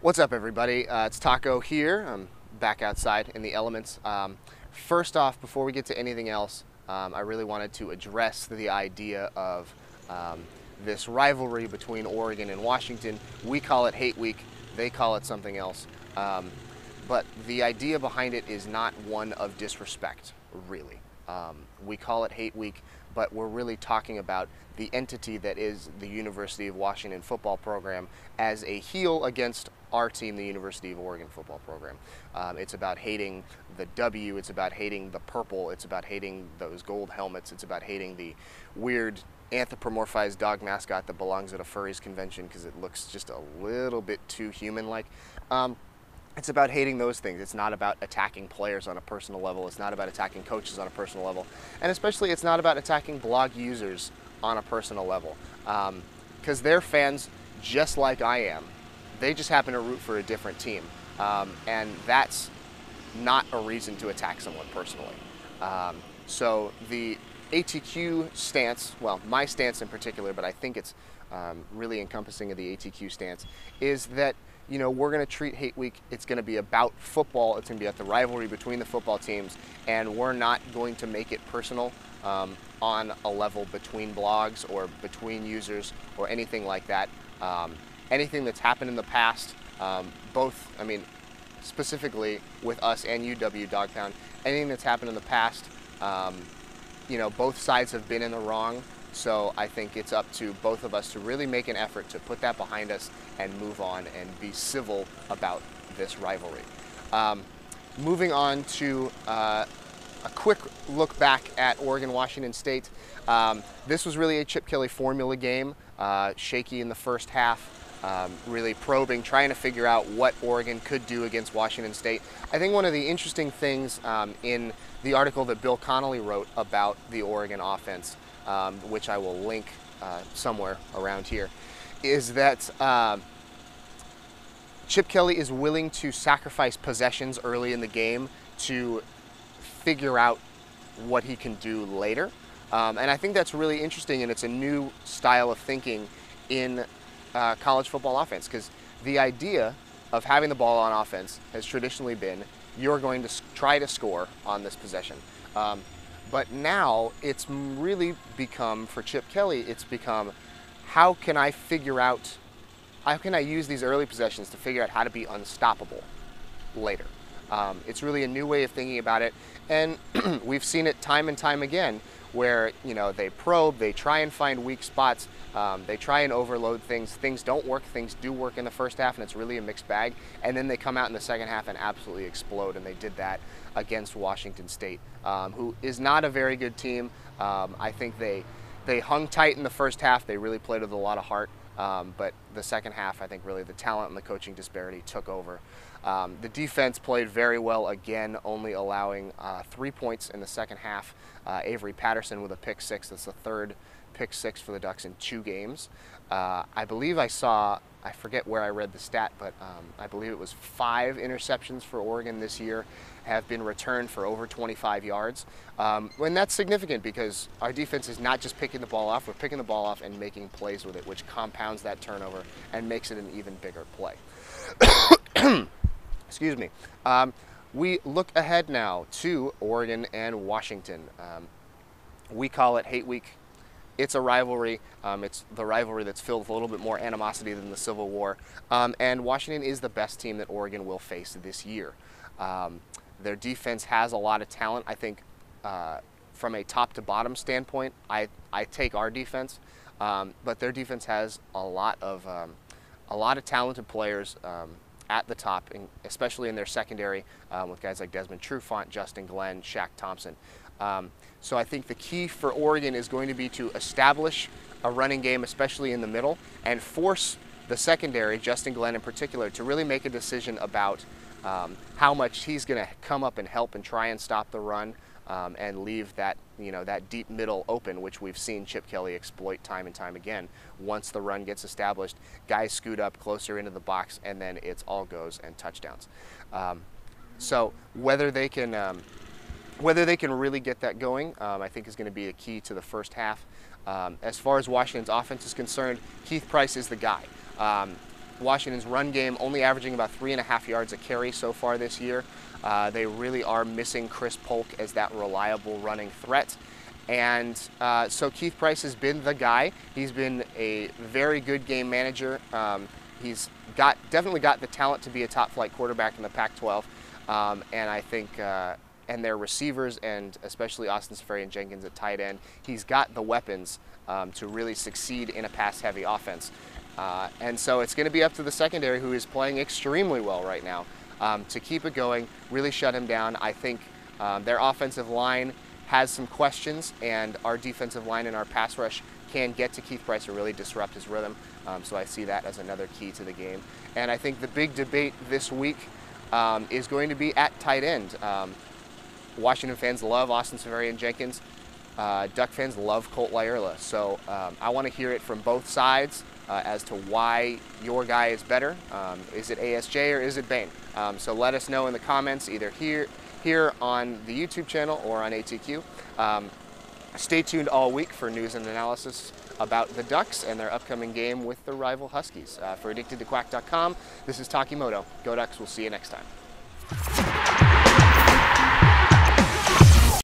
What's up, everybody? It's Taco here. I'm back outside in the elements. First off, before we get to anything else, I really wanted to address the idea of this rivalry between Oregon and Washington. We call it Hate Week. They call it something else. But the idea behind it is not one of disrespect, really. We call it Hate Week, but we're really talking about the entity that is the University of Washington football program as a heel against our team, the University of Oregon football program. It's about hating the W, it's about hating the purple, it's about hating those gold helmets, it's about hating the weird anthropomorphized dog mascot that belongs at a furries convention because it looks just a little bit too human-like. It's about hating those things. It's not about attacking players on a personal level. It's not about attacking coaches on a personal level. And especially it's not about attacking blog users on a personal level. Because they're fans just like I am. They just happen to root for a different team. And that's not a reason to attack someone personally. So the ATQ stance, well, my stance in particular, but I think it's really encompassing of the ATQ stance, is that we're going to treat Hate Week, it's going to be about football, it's going to be about the rivalry between the football teams, and we're not going to make it personal on a level between blogs or between users or anything like that. Anything that's happened in the past, specifically with us and UW Dog Pound, anything that's happened in the past, both sides have been in the wrong. So I think it's up to both of us to really make an effort to put that behind us and move on and be civil about this rivalry. Moving on to a quick look back at Oregon-Washington State. This was really a Chip Kelly formula game, shaky in the first half. Really probing, trying to figure out what Oregon could do against Washington State. I think one of the interesting things in the article that Bill Connolly wrote about the Oregon offense, which I will link somewhere around here, is that Chip Kelly is willing to sacrifice possessions early in the game to figure out what he can do later. And I think that's really interesting, and it's a new style of thinking in college football offense, because the idea of having the ball on offense has traditionally been you're going to try to score on this possession. But now it's really become, for Chip Kelly, it's become, how can I use these early possessions to figure out how to be unstoppable later? It's really a new way of thinking about it, and we've seen it time and time again where they probe, they try and find weak spots, they try and overload things. Things don't work, things do work in the first half, and it's really a mixed bag, and then they come out in the second half and absolutely explode, and they did that against Washington State, who is not a very good team. I think they hung tight in the first half. They really played with a lot of heart, but the second half, I think really the talent and the coaching disparity took over. The defense played very well again, only allowing 3 points in the second half. Avery Patterson with a pick six. That's the third pick six for the Ducks in 2 games. I believe I forget where I read the stat, but I believe it was 5 interceptions for Oregon this year have been returned for over 25 yards. And that's significant because our defense is not just picking the ball off, we're picking the ball off and making plays with it, which compounds that turnover and makes it an even bigger play. Excuse me. We look ahead now to Oregon and Washington. We call it Hate Week. It's a rivalry. It's the rivalry that's filled with a little bit more animosity than the Civil War. And Washington is the best team that Oregon will face this year. Their defense has a lot of talent. I think from a top to bottom standpoint, I take our defense, but their defense has a lot of talented players at the top, especially in their secondary, with guys like Desmond Trufant, Justin Glenn, Shaq Thompson. So I think the key for Oregon is going to be to establish a running game, especially in the middle, and force the secondary, Justin Glenn in particular, to really make a decision about how much he's going to come up and help and try and stop the run, and leave that that deep middle open, which we've seen Chip Kelly exploit time and time again. Once the run gets established, guys scoot up closer into the box, and then it's all goes and touchdowns. So whether they can really get that going, I think is going to be a key to the first half. As far as Washington's offense is concerned, Keith Price is the guy. Washington's run game only averaging about 3.5 yards a carry so far this year. They really are missing Chris Polk as that reliable running threat. And so Keith Price has been the guy. He's been a very good game manager. He's definitely got the talent to be a top flight quarterback in the Pac-12. And I think, and their receivers, and especially Austin Sefarian-Jenkins at tight end, he's got the weapons to really succeed in a pass-heavy offense. And so it's going to be up to the secondary, who is playing extremely well right now, to keep it going, really shut him down. I think their offensive line has some questions, and our defensive line and our pass rush can get to Keith Price to really disrupt his rhythm. So I see that as another key to the game. And I think the big debate this week is going to be at tight end. Washington fans love Austin Sefarian-Jenkins. Duck fans love Colt Lyerla. So I want to hear it from both sides as to why your guy is better. Is it ASJ or is it Bain? So let us know in the comments, either here on the YouTube channel or on ATQ. Stay tuned all week for news and analysis about the Ducks and their upcoming game with the rival Huskies. For AddictedToQuack.com, this is Takimoto. Go Ducks, we'll see you next time.